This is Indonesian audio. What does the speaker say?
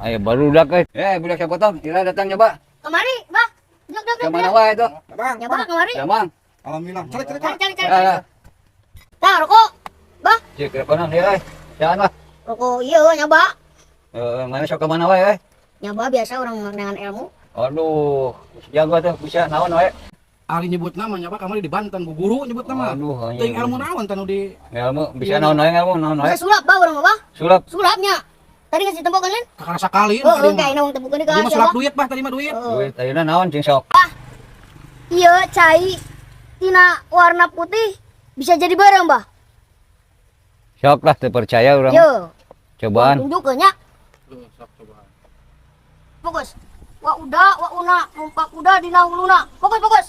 Ayo barudak budak siapa tong? Ira datang nyoba. Kemari, Bah. Duduk. Yang mana wae itu? Bang, Ya, Bah, kemari. Ya, Mang. alhamdulillah. Cari. Nah, rokok. Bah, Cik, ke konon dia, jangan lah. rokok iya nyoba. Mana sok ke mana wae, Nyoba biasa orang dengan ilmu. Aduh, jago tuh bisa naon wae. Ari nyebut nama nya Pak, kamari di Banten ku guru nyebut nama. Aduh, Teuing ilmu naon tanu di ilmu bisa naon wae naon wae. Bisa sulap, Bah, orang mah, Bah. Sulap. Sulapnya. Tadi ngasih tempat kan? kakara sakali Oh, kayak naung tempat ini Dia mah kan. sulap duit, Pak, tadi mah duit. Duit ayeuna naon cing sok? Iya, cai tina warna putih bisa jadi barang, Bah. Sok lah teu percaya urang. Yo, Cobaan. tunjuk nya. Sok coba. Fokus. Wah udah, wah una, numpak udah dina huluna. Fokus.